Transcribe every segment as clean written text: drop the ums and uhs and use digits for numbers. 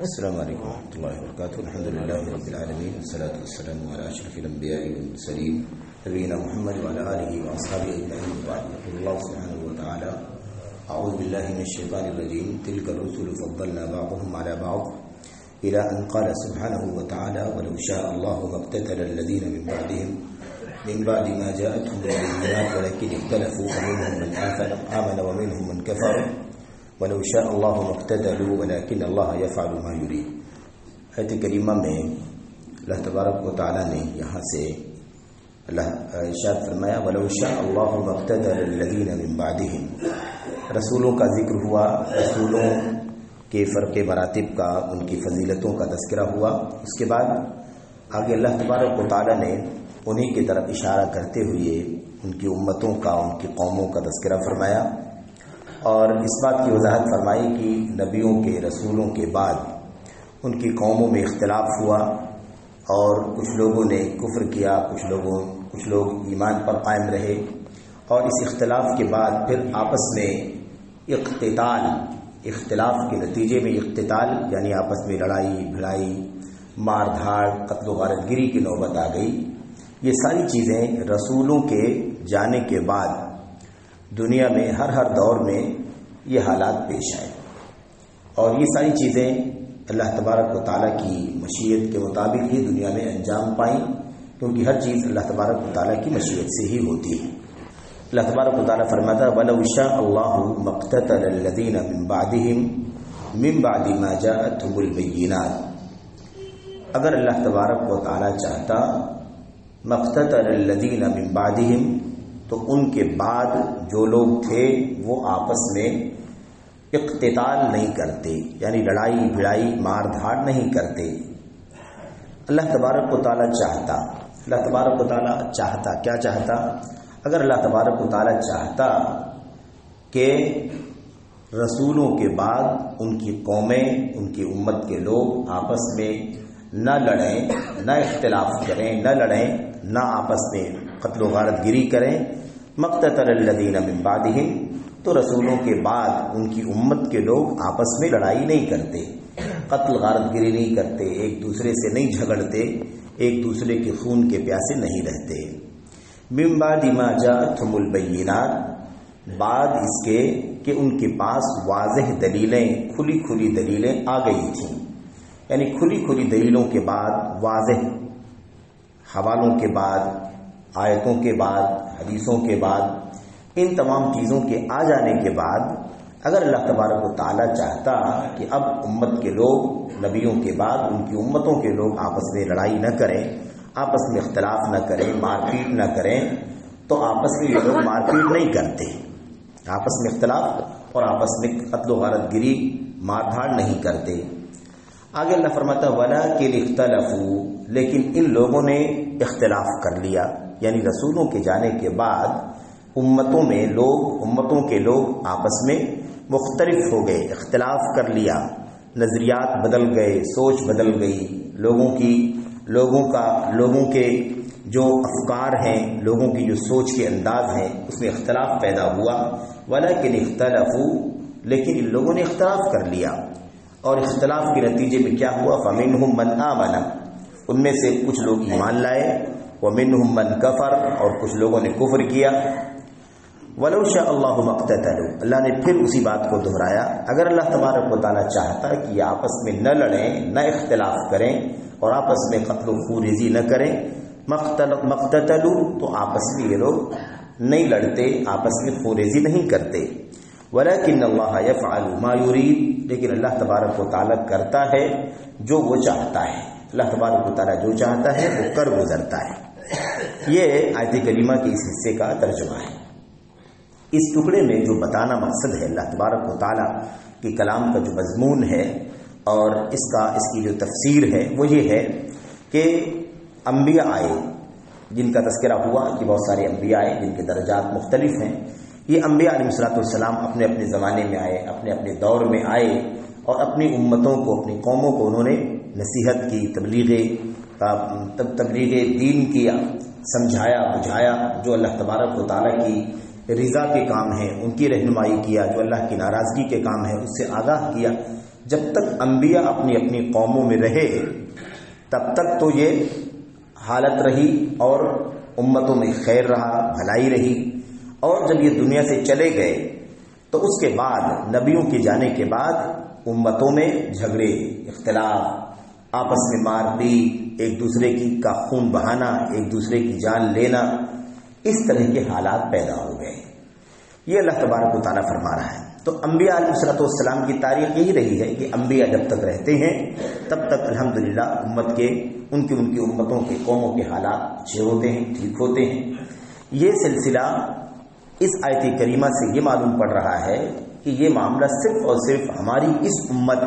السلام علیکم ورحمۃ اللہ وبرکاتہ. الحمد للہ رب العالمین والصلاة والسلام علی اشرف الانبیاء والمرسلین نبینا محمد وعلی آلہ واصحابہ اجمعین. یقول اللہ سبحانہ وتعالی اعوذ باللہ من الشیطان الرجیم تلک الرسل فضلنا بعضهم على بعض الى ان قال سبحانہ وتعالی ولو شاء اللہ ما اقتتل الذین من بعد ما جاءتهم البينات ولكن اختلفوا فمنهم من آمن ومنهم من كفر ولو شاء اللہ ما اقتتلوا ولكن اللہ يفعل ما يريد. آیت کریمہ میں اللہ تبارک و تعالی نے یہاں سے اللہ ارشاد فرمایا ولو شاء اللہ ما اقتتل الذین من بعدهم. رسولوں کا ذکر ہوا، رسولوں کے فرق مراتب کا، ان کی فضیلتوں کا تذکرہ ہوا. اس کے بعد آگے اللہ تبارک و تعالی نے انہی کی طرف اشارہ کرتے ہوئے ان کی امتوں کا، ان کی قوموں کا تذکرہ فرمایا اور اس بات کی وضاحت فرمائی کہ نبیوں کے، رسولوں کے بعد ان کی قوموں میں اختلاف ہوا اور کچھ لوگوں نے کفر کیا، کچھ لوگ ایمان پر قائم رہے اور اس اختلاف کے بعد پھر آپس میں اختلاف کے نتیجے میں اقتتال یعنی آپس میں لڑائی بھڑائی، مار دھاڑ، قتل و غارت گری کی نوبت آ گئی. یہ ساری چیزیں رسولوں کے جانے کے بعد دنیا میں ہر دور میں یہ حالات پیش آئے اور یہ ساری چیزیں اللہ تبارک و تعالیٰ کی مشیت کے مطابق ہی دنیا میں انجام پائیں، کیونکہ ہر چیز اللہ تبارک و تعالیٰ کی مشیت سے ہی ہوتی ہے. اللہ تبارک و تعالیٰ فرماتا وَلَوْ شَاءَ اللَّهُ مَا اقْتَتَلَ الَّذِينَ مِن بَعْدِهِمْ مِن بَعْدِ مَا جَاءَتْهُمُ الْبَيِّنَاتُ. اگر اللہ تبارک و تعالیٰ چاہتا مَا اقْتَتَلَ الَّذِينَ مِن بَعْدِهِمْ تو ان کے بعد جو لوگ تھے وہ آپس میں اقتتال نہیں کرتے، یعنی لڑائی بھڑائی مار دھاڑ نہیں کرتے. اللہ تبارک و تعالیٰ چاہتا، اللہ تبارک و تعالیٰ چاہتا کیا چاہتا؟ اگر اللہ تبارک و تعالیٰ چاہتا کہ رسولوں کے بعد ان کی قومیں، ان کی امت کے لوگ آپس میں نہ لڑیں، نہ اختلاف کریں، نہ لڑیں، نہ آپس میں قتل و غارت گری کریں، مقتتل الذین من بعدہم تو رسولوں کے بعد ان کی امت کے لوگ آپس میں لڑائی نہیں کرتے، قتل غارت گری نہیں کرتے، ایک دوسرے سے نہیں جھگڑتے، ایک دوسرے کے خون کے پیاسے نہیں رہتے. من بعد ما جاءتهم البینات، بعد اس کے کہ ان کے پاس واضح دلیلیں، کھلی دلیلیں آ گئی تھیں، یعنی کھلی دلیلوں کے بعد، واضح حوالوں کے بعد، آیتوں کے بعد، حدیثوں کے بعد، ان تمام چیزوں کے آ جانے کے بعد اگر اللہ تبارک و تعالیٰ چاہتا کہ اب امت کے لوگ، نبیوں کے بعد ان کی امتوں کے لوگ آپس میں لڑائی نہ کریں، آپس میں اختلاف نہ کریں، مار پیٹ نہ کریں، تو آپس میں یہ لوگ مار پیٹ نہیں کرتے، آپس میں اختلاف اور آپس میں قتل و غارت گری مار دھاڑ نہیں کرتے. آگے اللہ فرماتا وَلَٰكِنِ اخْتَلَفُوا، لیکن ان لوگوں نے اختلاف کر لیا، یعنی رسولوں کے جانے کے بعد امتوں کے لوگ آپس میں مختلف ہو گئے، اختلاف کر لیا، نظریات بدل گئے، سوچ بدل گئی، لوگوں کے جو افکار ہیں، لوگوں کی جو سوچ کے انداز ہیں، اس میں اختلاف پیدا ہوا. وَلَٰكِنِ اخْتَلَفُوا، لیکن ان لوگوں نے اختلاف کر لیا اور اختلاف کے نتیجے میں کیا ہوا؟ فَمِنْهُمْ مَنْ آمَنَ، ان میں سے کچھ لوگ ایمان لائے، وَمِنْهُمْ مَنْ كَفَرَ، اور کچھ لوگوں نے کفر کیا. وَلَوْ شَاءَ اللَّهُ مَا اقْتَتَلُوا، اللہ نے پھر اسی بات کو دہرایا اگر اللہ تبارک و تعالیٰ چاہتا کہ یہ آپس میں نہ لڑیں، نہ اختلاف کریں اور آپس میں قتل و خونریزی نہ کریں، مقتتلوا تو آپس میں یہ لوگ نہیں لڑتے، آپس میں خونریزی نہیں کرتے. وَلَٰكِنَّ اللَّهَ يَفْعَلُ مَا يُرِيدُ، لیکن اللہ تبارک و تعالیٰ کرتا ہے جو وہ چاہتا ہے. اللہ تبارک و تعالیٰ جو چاہتا ہے وہ کر گزرتا ہے. یہ آیت کریمہ کے اس حصے کا ترجمہ ہے. اس ٹکڑے میں جو بتانا مقصد ہے اللہ تبارک و تعالیٰ کے کلام کا جو مضمون ہے اور اس کی جو تفسیر ہے وہ یہ ہے کہ انبیاء آئے، جن کا تذکرہ ہوا کہ بہت سارے انبیاء آئے جن کے درجات مختلف ہیں. یہ انبیاء علیہ الصلوۃ والسلام اپنے اپنے زمانے میں آئے، اپنے اپنے دور میں آئے اور اپنی امتوں کو، اپنی قوموں کو انہوں نے نصیحت کی، تبلیغ دین کیا، سمجھایا بجھایا، جو اللہ تبارک و تعالیٰ کی رضا کے کام ہیں ان کی رہنمائی کیا، جو اللہ کی ناراضگی کے کام ہیں اس سے آگاہ کیا. جب تک انبیاء اپنی اپنی قوموں میں رہے تب تک تو یہ حالت رہی اور امتوں میں خیر رہا، بھلائی رہی، اور جب یہ دنیا سے چلے گئے تو اس کے بعد نبیوں کے جانے کے بعد امتوں میں جھگڑے، اختلاف، آپس میں مار پیٹ، ایک دوسرے کا خون بہانا، ایک دوسرے کی جان لینا، اس طرح کے حالات پیدا ہو گئے۔ یہ اللہ تبارک و تعالیٰ فرما رہا ہے۔ تو انبیاء علیہ الصلوۃ والسلام کی تاریخ یہی رہی ہے کہ انبیاء جب تک رہتے ہیں تب تک الحمدللہ امت کے ان کی امتوں کے قوموں کے حالات اچھے ہوتے ہیں، ٹھیک ہوتے ہیں۔ یہ سلسلہ اس آیت کریمہ سے یہ معلوم پڑ رہا ہے کہ یہ معاملہ صرف اور صرف ہماری اس امت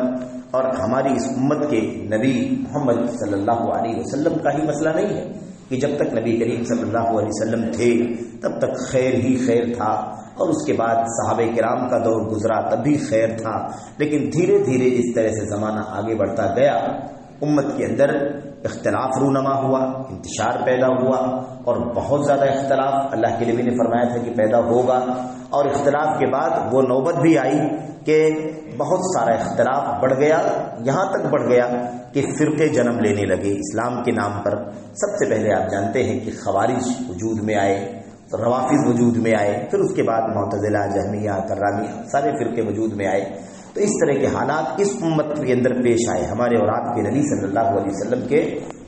اور ہماری اس امت کے نبی محمد صلی اللہ علیہ وسلم کا ہی مسئلہ نہیں ہے کہ جب تک نبی کریم صلی اللہ علیہ وسلم تھے تب تک خیر ہی خیر تھا، اور اس کے بعد صحابہ کرام کا دور گزرا تب بھی خیر تھا، لیکن دھیرے دھیرے اس طرح سے زمانہ آگے بڑھتا گیا، امت کے اندر اختلاف رونما ہوا، انتشار پیدا ہوا، اور بہت زیادہ اختلاف اللہ کے نبی نے فرمایا تھا کہ پیدا ہوگا، اور اختلاف کے بعد وہ نوبت بھی آئی کہ بہت سارا اختلاف بڑھ گیا، یہاں تک بڑھ گیا کہ فرقے جنم لینے لگے اسلام کے نام پر۔ سب سے پہلے آپ جانتے ہیں کہ خوارج وجود میں آئے، روافض وجود میں آئے، پھر اس کے بعد معتزلہ، جہمیہ، کرامیہ، سارے فرقے وجود میں آئے۔ تو اس طرح کے حالات اس امت کے اندر پیش آئے ہمارے اور آپ کے نبی صلی اللہ علیہ وسلم کے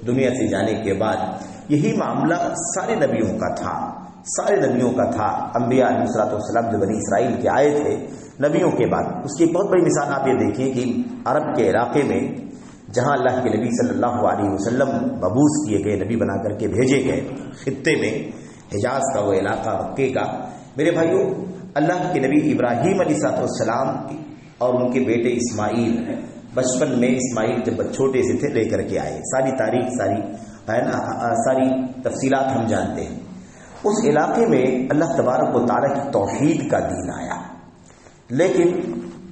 دنیا سے جانے کے بعد۔ یہی معاملہ سارے نبیوں کا تھا، سارے نبیوں کا تھا۔ انبیاء علیہ الصلوۃ والسلام جو بنی اسرائیل کے آئے تھے نبیوں کے بعد، اس کی ایک بہت بڑی مثال آپ یہ دیکھیں کہ عرب کے علاقے میں جہاں اللہ کے نبی صلی اللہ علیہ وسلم مبعوث کیے گئے، نبی بنا کر کے بھیجے گئے، خطے میں حجاز کا وہ علاقہ، مکے کا، میرے بھائیوں، اللہ کے نبی ابراہیم علیہ السلام اور ان کے بیٹے اسماعیل بچپن میں، اسماعیل جب چھوٹے سے تھے لے کر کے آئے، ساری تاریخ، ساری تفصیلات ہم جانتے ہیں۔ اس علاقے میں اللہ تبارک و تعالیٰ کی توحید کا دین آیا، لیکن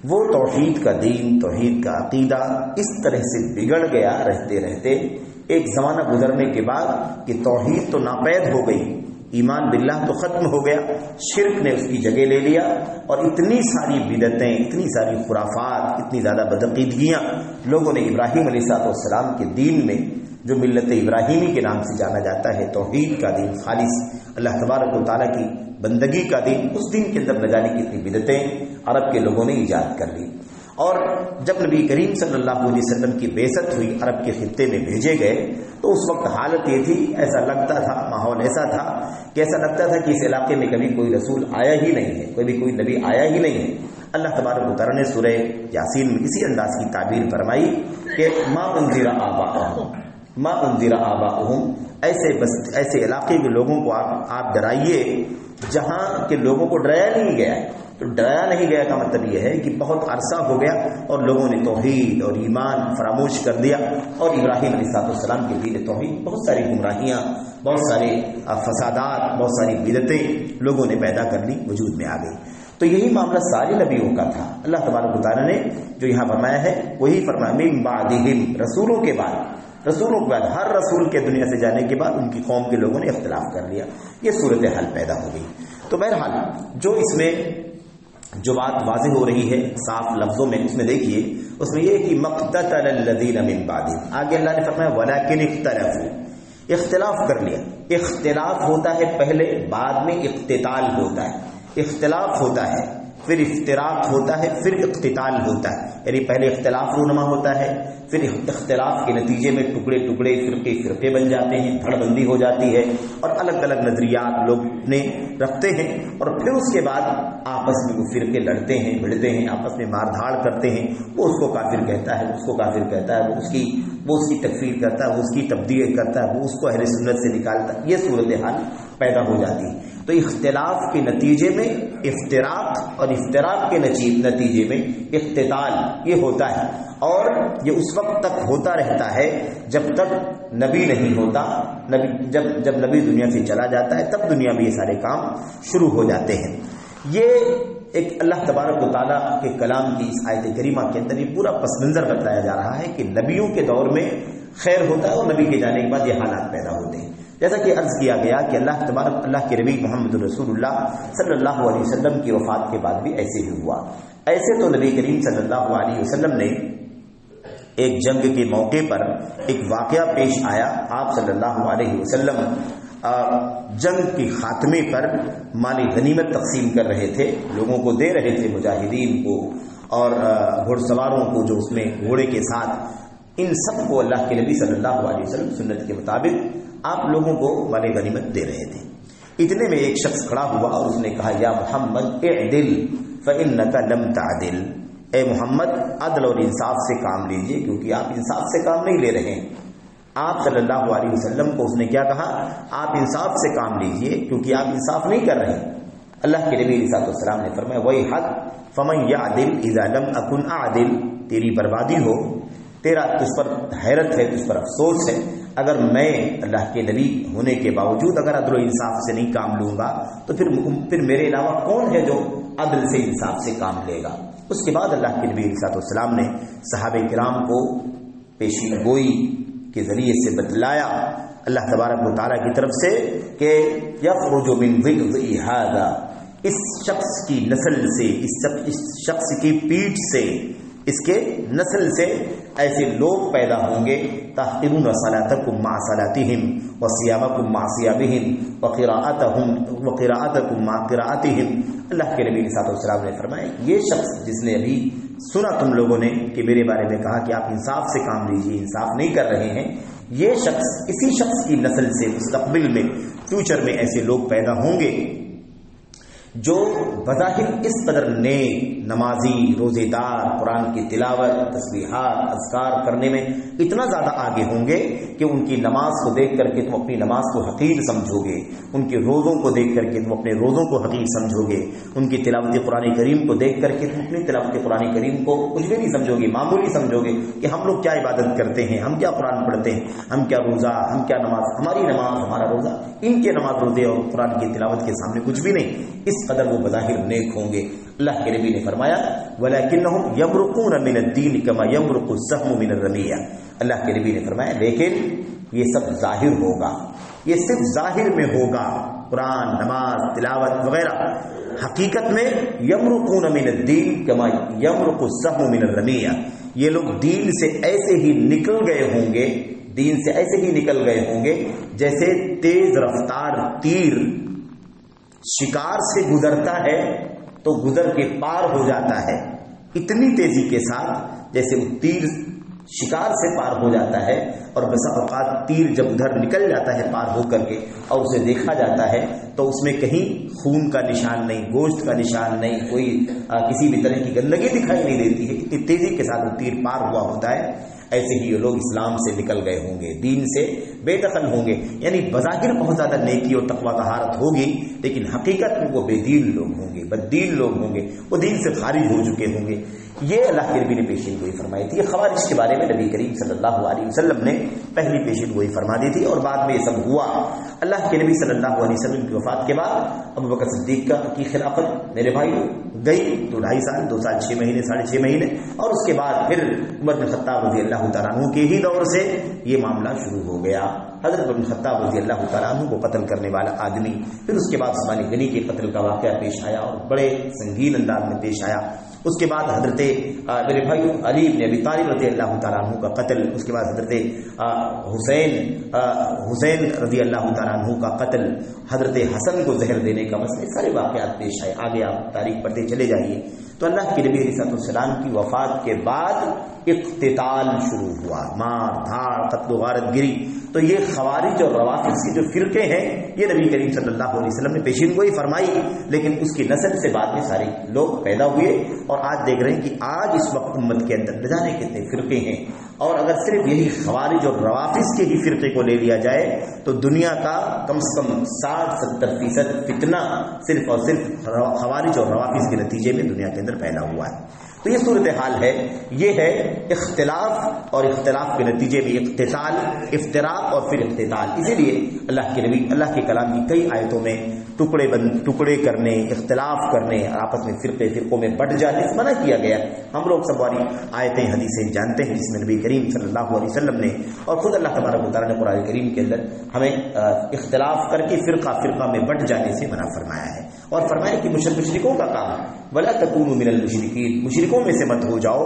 وہ توحید کا دین، توحید کا عقیدہ اس طرح سے بگڑ گیا رہتے رہتے، ایک زمانہ گزرنے کے بعد کہ توحید تو ناپید ہو گئی، ایمان باللہ تو ختم ہو گیا، شرک نے اس کی جگہ لے لیا، اور اتنی ساری بدعتیں، اتنی ساری خرافات، اتنی زیادہ بدعقیدگیاں لوگوں نے ابراہیم علیہ السلام کے دین میں، جو ملت ابراہیمی کے نام سے جانا جاتا ہے، توحید کا دین، خالص اللہ تبارک و تعالیٰ کی بندگی کا دین، اس دین کے اندر نہ جانے کی اتنی بدعتیں عرب کے لوگوں نے ایجاد کر لی۔ اور جب نبی کریم صلی اللہ علیہ وسلم کی بعثت ہوئی، عرب کے خطے میں بھیجے گئے، تو اس وقت حالت یہ تھی، ایسا لگتا تھا، ماحول ایسا تھا کہ ایسا لگتا تھا کہ اس علاقے میں کبھی کوئی رسول آیا ہی نہیں ہے، کوئی نبی آیا ہی نہیں ہے۔ اللہ تبارک و تعالیٰ نے سورہ یاسین میں اسی انداز کی تعبیر فرمائی کہ ما انذر آباؤہم، ایسے علاقے کے لوگوں کو آپ ڈرائیے جہاں کے لوگوں کو ڈرایا نہیں گیا ہے۔ تو ڈرایا نہیں گیا کا مطلب یہ ہے کہ بہت عرصہ ہو گیا اور لوگوں نے توحید اور ایمان فراموش کر دیا، اور ابراہیم علیہ السلام کے دین توحید بہت ساری گمراہیاں، بہت سارے فسادات، بہت ساری بدعتیں لوگوں نے پیدا کر لی، وجود میں آ گئی۔ تو یہی معاملہ سارے نبیوں کا تھا۔ اللہ تبارک و تعالیٰ نے جو یہاں فرمایا ہے وہی فرمایا، من بعدہم، رسولوں کے بعد ہر رسول کے دنیا سے جانے کے بعد ان کی قوم کے لوگوں نے اختلاف کر لیا، یہ صورتحال پیدا ہو گئی۔ تو بہرحال جو اس میں جو بات واضح ہو رہی ہے صاف لفظوں میں، اس میں دیکھیے، اس میں یہ کہ مقتتل الذین من بعدہم، آگے اللہ نے فرمایا ولکن اختلفوا، اختلاف کر لیا۔ اختلاف ہوتا ہے پہلے، بعد میں اقتتال ہوتا ہے، اختلاف ہوتا ہے، پھر افتراق ہوتا ہے، پھر اقتتال ہوتا ہے، یعنی پہلے اختلاف رونما ہوتا ہے، پھر اختلاف کے نتیجے میں ٹکڑے ٹکڑے، فرقے بن جاتے ہیں، دھڑ بندی ہو جاتی ہے، اور الگ الگ نظریات لوگ نے رکھتے ہیں، اور پھر اس کے بعد آپس میں وہ فرقے لڑتے ہیں، بھڑتے ہیں، آپس میں مار دھاڑ کرتے ہیں، وہ اس کو کافر کہتا ہے، اس کو کافر کہتا ہے، وہ اس کی تکفیر کرتا ہے، وہ اس کی تبدیل کرتا ہے، وہ اس کو اہل سنت سے نکالتا ہے، یہ صورتحال پیدا ہو جاتی ہے۔ تو اختلاف کے نتیجے میں افتراق، اور افتراق کے نتیجے میں اقتتال، یہ ہوتا ہے، اور یہ اس وقت تک ہوتا رہتا ہے جب تک نبی نہیں ہوتا، جب نبی دنیا سے چلا جاتا ہے تب دنیا میں یہ سارے کام شروع ہو جاتے ہیں۔ یہ ایک اللہ تبارک و تعالیٰ کے کلام کی اس آیت کریمہ کے اندر یہ پورا پس منظر بتایا جا رہا ہے کہ نبیوں کے دور میں خیر ہوتا ہے اور نبی کے جانے کے بعد یہ حالات پیدا ہوتے ہیں۔ جیسا کہ عرض کیا گیا کہ اللہ کے نبی محمد رسول اللہ صلی اللہ علیہ وسلم کی وفات کے بعد بھی ایسے ہی ہوا۔ ایسے تو نبی کریم صلی اللہ علیہ وسلم نے ایک جنگ کے موقع پر ایک واقعہ پیش آیا. آپ صلی اللہ علیہ وسلم جنگ کے خاتمے پر مال غنیمت تقسیم کر رہے تھے، لوگوں کو دے رہے تھے، مجاہدین کو اور گھوڑ سواروں کو جو اس میں گھوڑے کے ساتھ، ان سب کو اللہ کے نبی صلی اللہ علیہ وسلم سنت کے مطابق آپ لوگوں کو مال غنیمت دے رہے تھے. اتنے میں ایک شخص کھڑا ہوا اور اس نے کہا یا محمد اعدل فإنك لم تعدل، اے محمد عدل اور انصاف سے کام لیجئے کیونکہ آپ انصاف سے کام نہیں لے رہے ہیں. آپ صلی اللہ علیہ وسلم کو اس نے کیا کہا؟ آپ انصاف سے کام لیجئے کیونکہ آپ انصاف نہیں کر رہے. اللہ کے نبی علیہ الصلوۃ والسلام نے فرمایا وَيْحَكَ فَمَن يَعْدِلْ إِذَا لَمْ أَكُنْ أَعْدِلْ، تیری بربادی ہو، تیرا تجھ پر حیرت ہے، تجھ پر افسوس ہے، اگر میں اللہ کے نبی ہونے کے باوجود اگر عدل و انصاف سے نہیں کام لوں گا تو پھر میرے علاوہ کون ہے جو عدل سے انصاف سے کام لے گا. اس کے بعد اللہ کے نبی علیہ الصلوۃ والسلام نے صحابہ کرام کو پیشین گوئی کے ذریعے سے بتلایا اللہ تبارک و تعالیٰ کی طرف سے کہ یخرج من ضئض ھذا، اس شخص کی نسل سے، اس شخص کی پیٹھ سے، اس کے نسل سے ایسے لوگ پیدا ہوں گے تحقرون صلاتکم مع صلاتہم وصیامکم مع صیامہم وقراءتکم مع قراءتہم. اللہ کے نبی صلی اللہ علیہ وسلم نے فرمایا یہ شخص جس نے ابھی سنا تم لوگوں نے کہ میرے بارے میں کہا کہ آپ انصاف سے کام لیجیے، انصاف نہیں کر رہے ہیں، یہ شخص، اسی شخص کی نسل سے مستقبل میں، فیوچر میں ایسے لوگ پیدا ہوں گے جو بظاہر اس قدر نیک، نمازی، روزے دار، قرآن کی تلاوت، تسبیحات، اذکار کرنے میں اتنا زیادہ آگے ہوں گے کہ ان کی نماز کو دیکھ کر کے تم اپنی نماز کو حقیر سمجھو گے، ان کے روزوں کو دیکھ کر کے تم اپنے روزوں کو حقیر سمجھو گے، ان کی تلاوت قرآن کریم کو دیکھ کر کے تم اپنی تلاوت قرآن کریم کو کچھ بھی نہیں سمجھو گے، معمولی سمجھو گے کہ ہم لوگ کیا عبادت کرتے ہیں، ہم کیا قرآن پڑھتے ہیں، ہم کیا روزہ، ہم کیا نماز، ہماری نماز، ہمارا روزہ، ان کے نماز، روزے اور قرآن کی تلاوت کے سامنے کچھ بھی نہیں. اس قدر وہ بظاہر نیک ہوں گے. اللہ کے نبی نے فرمایا وَلَكِنَّهُمْ يَمْرُقُونَ مِنَ الدِّينِ كَمَا يَمْرُقُ السَّهْمُ مِنَ الرَّمِيَّةِ. اللہ کے نبی نے فرمایا لیکن یہ سب ظاہر ہوگا، یہ صرف ظاہر میں ہوگا، قرآن، نماز، تلاوت وغیرہ. حقیقت میں یمرقون من الدین کما یمرق السهم من الرمیہ، یہ لوگ دین سے ایسے ہی نکل گئے ہوں گے، دین سے ایسے ہی نکل گئے ہوں گے جیسے تیز رفتار تیر شکار سے گزرتا ہے تو گزر کے پار ہو جاتا ہے، اتنی تیزی کے ساتھ جیسے وہ تیر شکار سے پار ہو جاتا ہے. اور بسا اوقات تیر جب ادھر نکل جاتا ہے پار ہو کر کے اور اسے دیکھا جاتا ہے تو اس میں کہیں خون کا نشان نہیں، گوشت کا نشان نہیں، کوئی کسی بھی طرح کی گندگی دکھائی نہیں دیتی ہے، اتنی تیزی کے ساتھ وہ تیر پار ہوا ہوتا ہے. ایسے ہی یہ لوگ اسلام سے نکل گئے ہوں گے، دین سے بے دخل ہوں گے، یعنی بظاہر بہت زیادہ نیکی اور تقویٰ طہارت ہوگی لیکن حقیقت میں وہ بے دین لوگ ہوں گے، بد دین لوگ ہوں گے، وہ دین سے خارج ہو چکے ہوں گے. یہ اللہ کے نبی نے پیشین گوئی فرمائی تھی. یہ خوارج کے بارے میں نبی کریم صلی اللہ علیہ وسلم نے پہلی پیشین گوئی فرما دی تھی اور بعد میں یہ سب ہوا. اللہ کے نبی صلی اللہ علیہ وسلم کی وفات کے بعد ابو بکر صدیق کی خلافت میرے بھائی گئی تو 2.5 سال، 2 سال 6 مہینے، 6.5 مہینے، اور اس کے بعد پھر عمر بن خطاب رضی اللہ تعالیٰ عنہ کے ہی دور سے یہ معاملہ شروع ہو گیا. حضرت بن خطاب رضی اللہ تعالیٰ عنہ کو قتل کرنے والا آدمی، پھر اس کے بعد عثمان غنی کے قتل کا واقعہ پیش آیا اور بڑے سنگین انداز میں پیش آیا. اس کے بعد حضرت میرے بھائی علی بن ابی طالب رضی اللہ تعالیٰ عنہ کا قتل، اس کے بعد حضرت حسین رضی اللہ تعالیٰ عنہ کا قتل، حضرت حسن کو زہر دینے کا مسئلہ، سارے واقعات پیش آئے. آگے آپ تاریخ پڑھتے چلے جائیے. تو اللہ کے نبی علیہ السلام کی وفات کے بعد اقتتال شروع ہوا، مار دھاڑ، قتل و غارت گری. تو یہ خوارج اور روافض کے جو فرقے ہیں یہ نبی کریم صلی اللہ علیہ وسلم نے پیشین گوئی فرمائی، لیکن اس کی نسل سے بعد میں سارے لوگ پیدا ہوئے. اور آج دیکھ رہے ہیں کہ آج اس وقت امت کے اندر نہ جانے کتنے فرقے ہیں. اور اگر صرف یہی خوارج اور روافض کے ہی فرقے کو لے لیا جائے تو دنیا کا کم سے کم 60-70% فتنہ صرف اور صرف خوارج اور روافض کے نتیجے میں دنیا کے اندر پھیلا ہوا ہے. تو یہ صورتحال ہے، یہ ہے اختلاف اور اختلاف کے نتیجے میں اقتتال، افتراق اور پھر اقتتال. اسی لیے اللہ کے نبی، اللہ کے کلام کی کئی آیتوں میں ٹکڑے کرنے، اختلاف کرنے، آپس میں فرقوں میں بٹ جانے سے منع کیا گیا۔ ہم لوگ سب والی آیتیں حدیثیں جانتے ہیں جس میں نبی کریم صلی اللہ علیہ وسلم نے اور خود اللہ تبارک و تعالیٰ نے قرآن کریم کے اندر ہمیں اختلاف کر کے فرقہ میں بٹ جانے سے منع فرمایا ہے، اور فرمایا کہ مشرکوں کا کام ولا تکونوا من المشرکین، مشرکوں میں سے مت ہو جاؤ،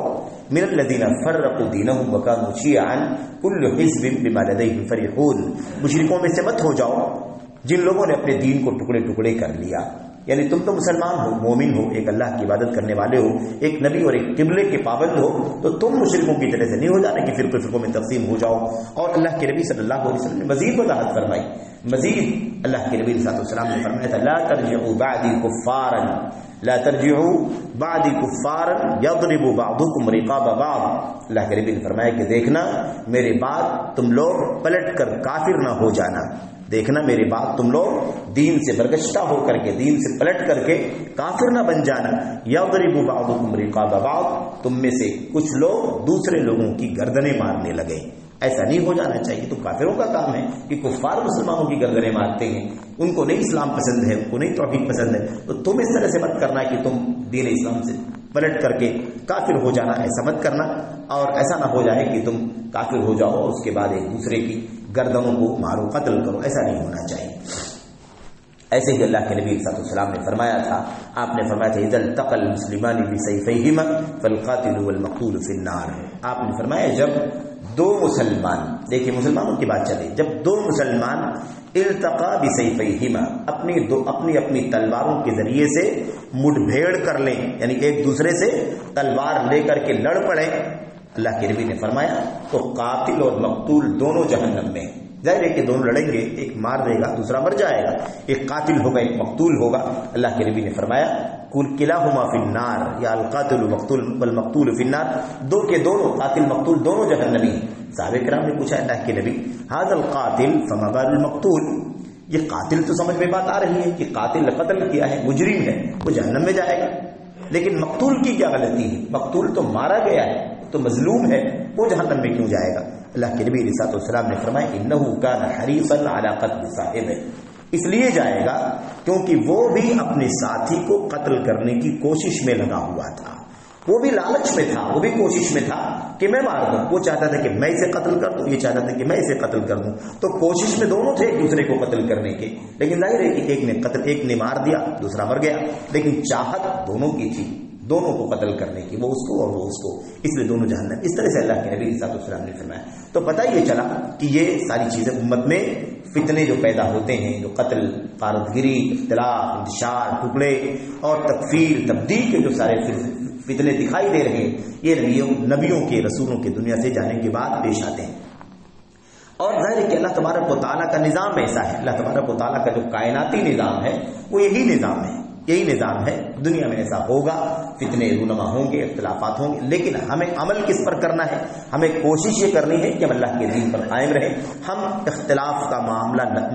من الذین فرقوا دینہم وکانوا شیعا کل حزب بما لدیہم فرحون، مشرکوں میں سے مت ہو جاؤ جن لوگوں نے اپنے دین کو ٹکڑے ٹکڑے کر لیا۔ یعنی تم تو مسلمان ہو، مومن ہو، ایک اللہ کی عبادت کرنے والے ہو، ایک نبی اور ایک قبلے کے پابند ہو، تو تم مشرکوں کی طرح سے نہیں ہو جانا کہ فرقوں میں تقسیم ہو جاؤ۔ اور اللہ کے نبی صلی اللہ علیہ وسلم نے مزید وضاحت فرمائی، مزید اللہ کے نبی صلی اللہ علیہ وسلم نے فرمایا تھا لا ترجعوا بعدی کفارا، لا ترجعوا بعدی کفارا یضرب بعضکم رقاب بعض، اللہ کے نبی نے فرمایا کہ دیکھنا میرے بعد تم لوگ پلٹ کر کافر نہ ہو جانا، دیکھنا میرے بعد تم لوگ دین سے برگشتہ ہو کر کے، دین سے پلٹ کر کے کافر نہ بن جانا، یضرب بعضکم رقاب بعض، تم میں سے کچھ لوگ دوسرے لوگوں کی گردنیں مارنے لگے۔ ایسا نہیں ہو جانا چاہیے۔ تو کافروں کا کام ہے کہ کفار مسلمانوں کی گردنیں مارتے ہیں، ان کو نہیں اسلام پسند ہے، ان کو نہیں توحید پسند ہے، تو تم اس طرح سے مت کرنا کہ تم دین اسلام سے پلٹ کر کے کافر ہو جانا، ایسا مت کرنا، اور ایسا نہ ہو جائے کہ تم کافر ہو جاؤ اور اس کے بعد ایک دوسرے کی گردنوں کو مارو، قتل کرو، ایسا نہیں ہونا چاہیے۔ ایسے ہی اللہ کے نبی صلی اللہ علیہ وسلم نے فرمایا تھا، آپ نے فرمایا تھا اذا التقى المسلمان بسيفيهما فالقاتل والمقتول في النار، آپ نے فرمایا جب دو مسلمان، دیکھیں مسلمانوں کی بات چلے، جب دو مسلمان التقى بسيفيهما اپنی تلواروں کے ذریعے سے مٹ بھیڑ کر لیں، یعنی ایک دوسرے سے تلوار لے کر کے لڑ پڑے، اللہ کے نبی نے فرمایا تو قاتل اور مقتول دونوں جہنم میں۔ ظاہر ہے کہ دونوں لڑیں گے، ایک مار دے گا دوسرا مر جائے گا، ایک قاتل ہوگا ایک مقتول ہوگا۔ اللہ کے نبی نے فرمایا کل کلاہما فی النار، یا القاتل والمقتول فی النار، دو کے دونوں قاتل مقتول دونوں جہنمی۔ صحابہ کرام نے پوچھا اللہ کے نبی ھذا القاتل فما بال المقتول، یہ قاتل تو سمجھ میں بات آ رہی ہے کہ قاتل نے قتل کیا ہے، مجرم ہے، وہ جہنم میں جائے گا، لیکن مقتول کی کیا غلطی ہے؟ مقتول تو مارا گیا ہے، تو مظلوم ہے، وہ جہنم میں کیوں جائے گا؟ اللہ کے نبی علیہ الصلوۃ والسلام نے فرمایا انہ کان حریصا علی قتل صاحبہ، اس لیے جائے گا کیونکہ وہ بھی اپنے ساتھی کو قتل کرنے کی کوشش میں لگا ہوا تھا، وہ بھی لالچ میں تھا، وہ بھی کوشش میں تھا کہ میں مار دوں، وہ چاہتا تھا کہ میں اسے قتل کر دوں، یہ چاہتا تھا کہ میں اسے قتل کر دوں، تو کوشش میں دونوں تھے ایک دوسرے کو قتل کرنے کے، لیکن ظاہر ہے کہ ایک نے مار دیا دوسرا مر گیا، لیکن چاہت دونوں کی تھی، دونوں کو قتل کرنے کی، وہ اس کو اور وہ اس کو، اس لیے دونوں جہنم۔ اس طرح سے اللہ کے نبی صلی اللہ علیہ وسلم نے فرمایا۔ تو پتہ یہ چلا کہ یہ ساری چیزیں امت میں فتنے جو پیدا ہوتے ہیں، جو قتل، غارتگری، اختلاف، انتشار، ٹکڑے اور تکفیر، تبدیل کے جو سارے فتنے دکھائی دے رہے ہیں، یہ نبیوں کے رسولوں کے دنیا سے جانے کے بعد پیش آتے ہیں۔ اور ظاہر ہے کہ اللہ تبارک و تعالیٰ کا نظام ایسا ہے، اللہ تبارک و تعالیٰ کا جو کائناتی نظام ہے وہ یہی نظام ہے، یہی نظام ہے، دنیا میں ایسا ہوگا، فتنے رونما ہوں گے، اختلافات ہوں گے، لیکن ہمیں عمل کس پر کرنا ہے؟ ہمیں کوشش یہ کرنی ہے کہ ہم اللہ کے دین پر قائم رہیں، ہم اختلاف کا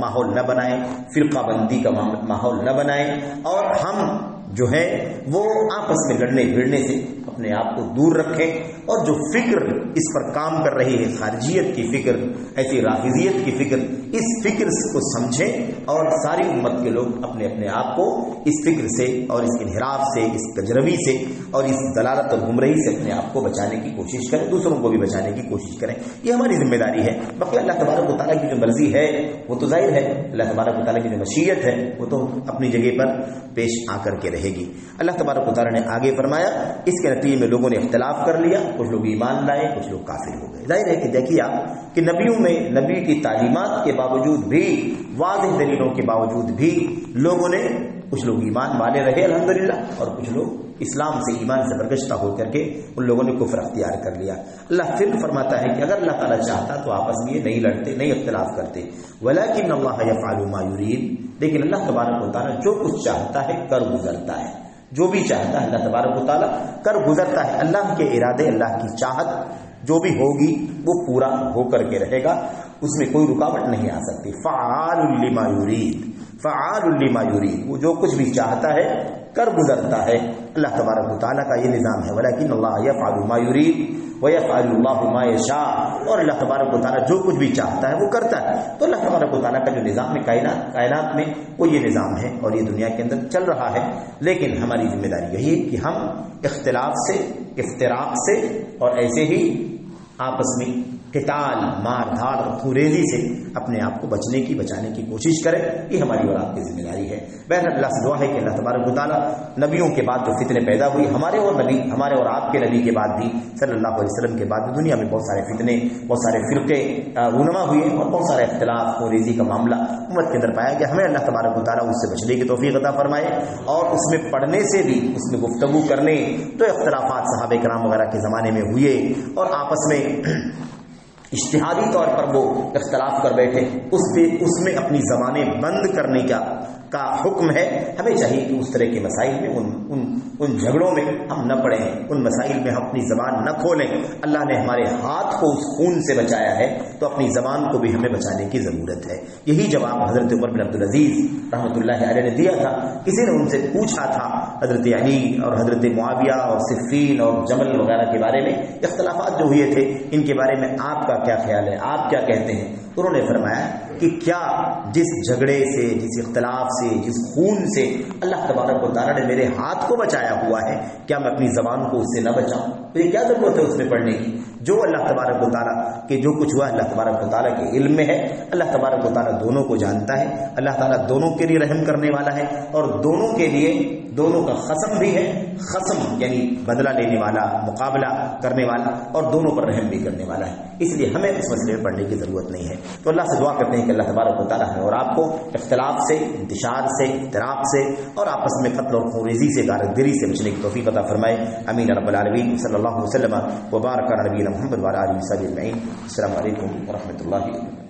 ماحول نہ بنائیں، فرقہ بندی کا ماحول نہ بنائیں، اور ہم جو ہے وہ آپس میں لڑنے بھیڑنے سے اپنے آپ کو دور رکھیں، اور جو فکر اس پر کام کر رہی ہے، خارجیت کی فکر، ایسی رافضیت کی فکر، اس فکر کو سمجھیں اور ساری امت کے لوگ اپنے اپنے آپ کو اس فکر سے اور اس انحراف سے، اس کجروی سے اور اس دلالت اور گمراہی سے اپنے آپ کو بچانے کی کوشش کریں، دوسروں کو بھی بچانے کی کوشش کریں، یہ ہماری ذمہ داری ہے۔ باقی اللہ تبارک و تعالیٰ کی جو مرضی ہے وہ تو ظاہر ہے، اللہ تبارک و تعالیٰ کی جو مشیت ہے وہ تو اپنی جگہ پر پیش آ کر کے رہے گی۔ اللہ تبارک و تعالیٰ نے آگے فرمایا اس کے نتیجے میں لوگوں نے اختلاف کر لیا، کچھ لوگ ایمان لائے، کچھ لوگ کافر ہو گئے۔ ظاہر ہے کہ دیکھیے آپ کہ نبیوں میں نبی کی تعلیمات کے باوجود بھی، واضح دلیلوں کے باوجود بھی لوگوں نے، کچھ لوگ ایمان والے رہے الحمدللہ، اور کچھ لوگ اسلام سے، ایمان سے برگشتہ ہو کر کے ان لوگوں نے کفر اختیار کر لیا۔ اللہ پھر فرماتا ہے کہ اگر اللہ تعالیٰ چاہتا تو آپس میں نہیں لڑتے، نہیں اختلاف کرتے، ولیکن اللہ یفعل ما یرید، لیکن اللہ تبارک و تعالیٰ جو کچھ چاہتا ہے کر گزرتا ہے، جو بھی چاہتا ہے اللہ تبارک و تعالیٰ کر گزرتا ہے۔ اللہ کے ارادے، اللہ کی چاہت جو بھی ہوگی وہ پورا ہو کر کے رہے گا، اس میں کوئی رکاوٹ نہیں آ سکتی۔ فعال لما یرید، فعال لما یرید، وہ جو کچھ بھی چاہتا ہے کر گزرتا ہے۔ اللہ تبارک و تعالیٰ کا یہ نظام ہے، ولیکن اللہ یفعل ما یرید، وَيَفْعَلُ اللَّهُ مَا يَشَاءُ، اور اللہ تبارک و تعالیٰ جو کچھ بھی چاہتا ہے وہ کرتا ہے۔ تو اللہ تبارک و تعالیٰ کا جو نظام ہے کائنات میں وہ یہ نظام ہے اور یہ دنیا کے اندر چل رہا ہے، لیکن ہماری ذمہ داری یہی ہے کہ ہم اختلاف سے، افتراق سے اور ایسے ہی آپس میں قتال، مار دھاڑ اور خوریزی سے اپنے آپ کو بچانے کی کوشش کریں۔ یہ ہماری اور آپ کی ذمہ داری ہے۔ بہرحال اللہ سے دعا ہے کہ اللہ تبارک و تعالیٰ نبیوں کے بعد جو فتنے پیدا ہوئی، ہمارے اور آپ کے نبی کے بعد بھی صلی اللہ علیہ وسلم کے بعد بھی دنیا میں بہت سارے فتنے، بہت سارے فرقے رونما ہوئے اور بہت سارے اختلاف خوریزی کا معاملہ امت کے اندر پایا گیا۔ ہمیں اللہ تبارک و تعالیٰ اس سے بچنے کی توفیق عطا فرمائے اور اس میں پڑھنے سے بھی، اس میں گفتگو کرنے، جو اختلافات صحابہ کرام وغیرہ کے زمانے میں ہوئے اور آپس میں اجتہادی طور پر وہ اختلاف کر بیٹھے، اس میں اپنی زبانیں بند کرنے کا حکم ہے۔ ہمیں چاہیے کہ اس طرح کے مسائل میں ان جھگڑوں میں ہم نہ پڑیں، ان مسائل میں ہم اپنی زبان نہ کھولیں۔ اللہ نے ہمارے ہاتھ کو اس خون سے بچایا ہے تو اپنی زبان کو بھی ہمیں بچانے کی ضرورت ہے۔ یہی جواب حضرت عمر بن عبدالعزیز رحمۃ اللہ علیہ نے دیا تھا۔ کسی نے ان سے پوچھا تھا حضرت علی اور حضرت معاویہ اور صفین اور جمل وغیرہ کے بارے میں، اختلافات جو ہوئے تھے ان کے بارے میں آپ کا کیا خیال ہے، آپ کیا کہتے ہیں؟ انہوں نے فرمایا کہ کیا جس جھگڑے سے، جس اختلاف سے، جس خون سے اللہ تبارک و تعالیٰ نے میرے ہاتھ کو بچایا ہوا ہے، کیا میں اپنی زبان کو اس سے نہ بچاؤں؟ مجھے کیا ضرورت ہے اس میں پڑھنے کی؟ جو اللہ تبارک و تعالیٰ کہ جو کچھ ہوا اللہ تبارک و تعالیٰ کے علم میں ہے، اللہ تبارک و تعالیٰ دونوں کو جانتا ہے، اللہ تعالیٰ دونوں کے لیے رحم کرنے والا ہے اور دونوں کے لیے دونوں کا خصم بھی ہے، خصم یعنی بدلہ لینے والا، مقابلہ کرنے والا، اور دونوں پر رحم بھی کرنے والا ہے۔ اس لیے ہمیں اس مسئلے میں پڑھنے کی ضرورت نہیں ہے۔ تو اللہ سے دعا کرتے ہیں کہ اللہ تبارک و تعالیٰ ہمیں اور آپ کو اختلاف سے، انتشار سے، اختراق سے اور آپس میں قتل اور خوریزی سے، غارت گری سے بچنے کی توفیق عطا فرمائے۔ امین رب العالمین۔ صلی اللہ علیہ وسلم وبارک علی نبینا محمد وعلی آلہ وصحبہ اجمعین۔ السلام علیکم ورحمۃ اللہ وبرکاتہ۔